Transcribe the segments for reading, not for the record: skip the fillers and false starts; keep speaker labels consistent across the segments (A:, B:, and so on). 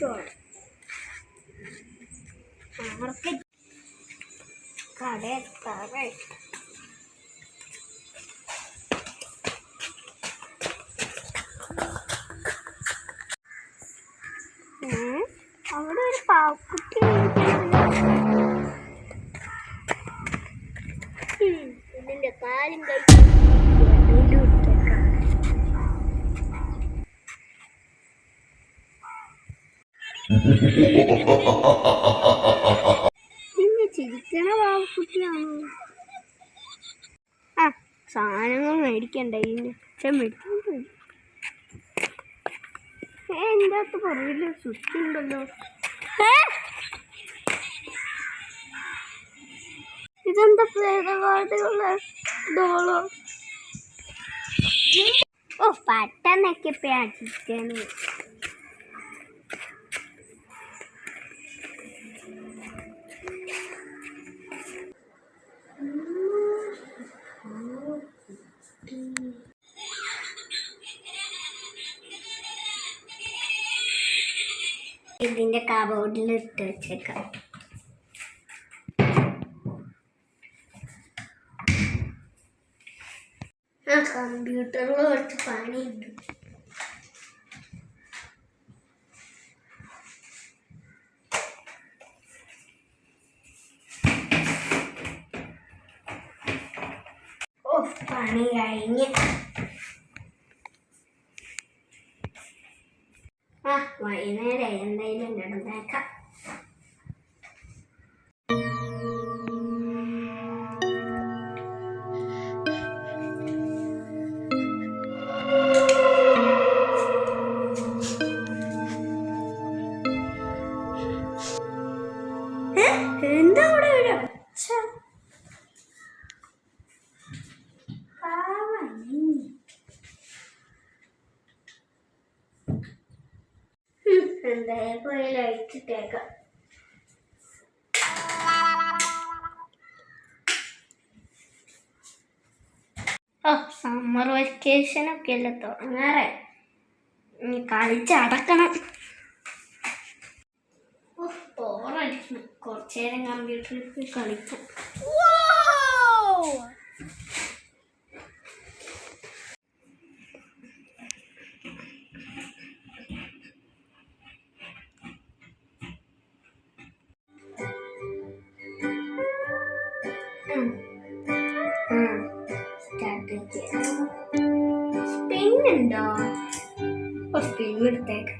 A: god. Correct. അവിടെ ഒരു പാവക്കുട്ടി ഇതിന്റെ കാര്യം പിന്നെ ചിരിക്കണ പാവക്കുട്ടിയാണോ? ആ സാധനങ്ങൾ മേടിക്കണ്ട ഇതിന് പക്ഷെ മേടിക്കണ്ട. എൻ്റെ അകത്ത് പുറകില് സ്വിച്ച് ഉണ്ടല്ലോ. ഇതെന്താ പ്രേതവാദിയുള്ള ഡോളോ? ഓ പട്ടെന്നൊക്കെ അടിക്കാണ്. ഇതിന്റെ കബോർഡിൽ ഇട്ട് വെച്ചേക്കാം. ആ കമ്പ്യൂട്ടറിൽ കുറച്ച് പണിയുണ്ട്. ഓ പണി കഴിഞ്ഞ്. ആ വൈകുന്നേരം എന്തായാലും കിടന്നേക്കാം. എന്താ അവിടെ ഒരു ഒച്ച? എന്തായാലും പോയി ലൈറ്റ് ഇട്ടേക്കാം. ഓ സമ്മർ വെക്കേഷനൊക്കെ അല്ലേ തുടങ്ങാറേ, ഇനി കളിച്ചടക്കണം. ഓ ബോറടിക്കണം, കുറച്ചേരം കമ്പ്യൂട്ടറിൽ പോയി കളിക്കാം. സ്പിന്നുണ്ടോ? സ്പിൻ എടുത്തേക്കാം.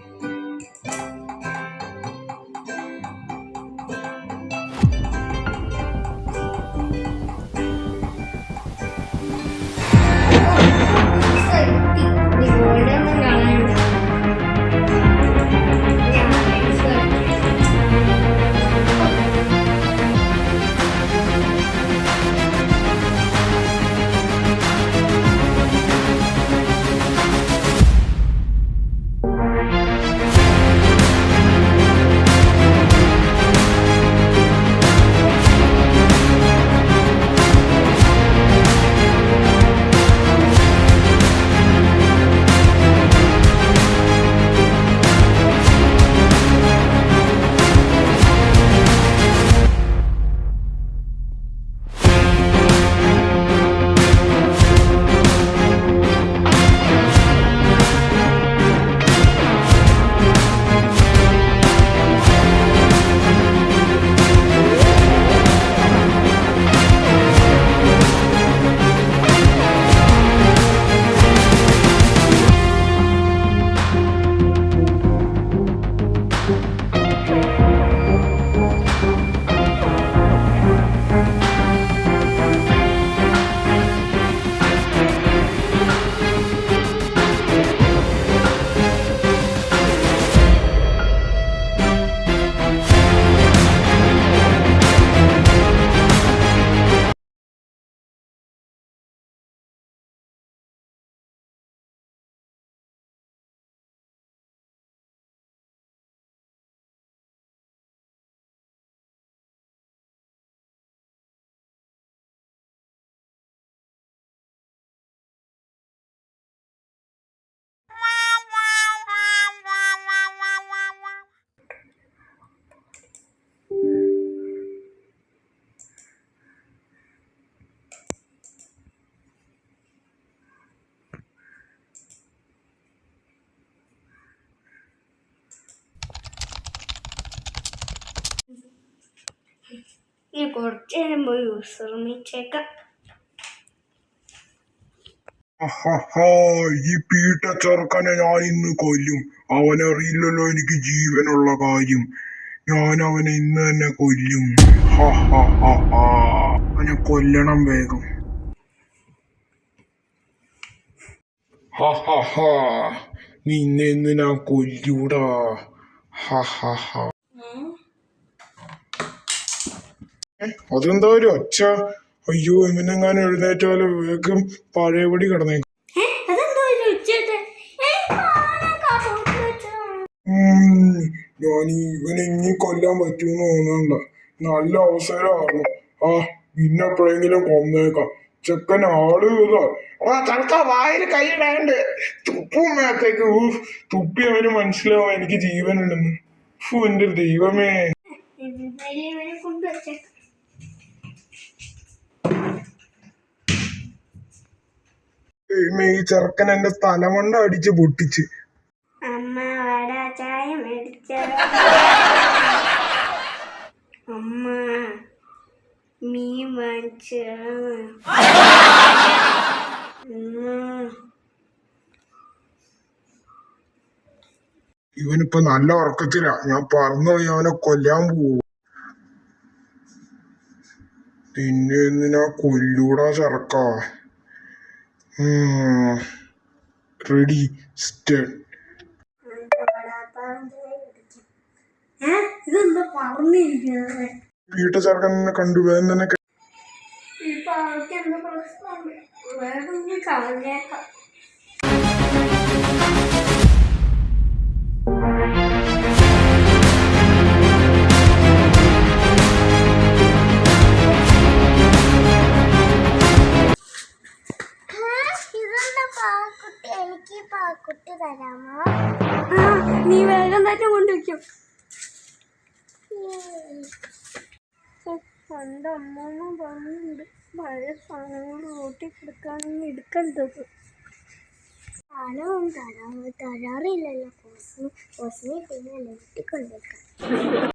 A: ഇനി കുറച്ചു നേരം പോയി വിശ്രമിച്ചേക്കാം.
B: ഈ പീട്ട ചെറുക്കനെ ഞാൻ ഇന്ന് കൊല്ലും. അവനറിയില്ലല്ലോ എനിക്ക് ജീവനുള്ള കാര്യം. ഞാൻ അവനെ ഇന്ന് തന്നെ കൊല്ലും. അവനെ കൊല്ലണം വേഗം. നിന്നെ ഇന്ന് ഞാൻ കൊല്ലൂടാ. അതെന്താ ഒരു ഒച്ച? അയ്യോ, ഇവനെങ്ങാനും എഴുന്നേറ്റാല് വേഗം പഴയപടി കിടന്നേക്കും. ഞാൻ ഇവനെ ഇനി കൊല്ലാൻ പറ്റുമെന്ന് തോന്നണ്ട. നല്ല അവസരമാണ്. പിന്നെ എപ്പോഴെങ്കിലും കൊന്നേക്കാം. ചെക്കൻ ആള് ചെറുക്ക വായിൽ കൈയിടാണ്ട് തുപ്പും മേത്തേക്ക്. തുപ്പി അവന് മനസ്സിലാവും എനിക്ക് ജീവനുണ്ടെന്ന്. എന്റെ ദൈവമേ. ഈ ചെറുക്കൻ എന്റെ തലമണ്ട അടിച്ച് പൊട്ടിച്ച്.
A: അമ്മ വട ചായ മേടിച്ച. അമ്മ മീൻ വാങ്ങിച്ച.
B: ഇവനിപ്പോ നല്ല ഉറക്കത്തിലാ. ഞാൻ പറന്നുപോയി അവനെ കൊല്ലാൻ പോവും. പിന്നെ എന്തിനാ കൊല്ലൂടാ ചെറുക്കാ. Ready stud.
A: ഇതെന്താ പറഞ്ഞിരിക്കുന്നത്?
B: വീട്ടു ചെറുക്കനെ കണ്ടു. വേഗം തന്നെ
A: ഇപ്പൊ അവർക്ക് എന്താ പ്രശ്നമുണ്ട്? വേഗം കളഞ്ഞേക്കാം.
C: എനിക്ക് പാക്കുട്ടി തരാമോ?
A: നീ വേഗം തന്നെ കൊണ്ടുവയ്ക്കും. പണ്ട് അമ്മമ്മ പറഞ്ഞിട്ടുണ്ട്, പഴയ സാധനങ്ങൾ റോട്ടി കൊടുക്കാനൊന്നും എടുക്കരുത്.
C: സാധനവും തരാറില്ലല്ലോ. കോസ്മി പിന്നെ ലെഫ്റ്റ് കൊണ്ടുവയ്ക്കാം.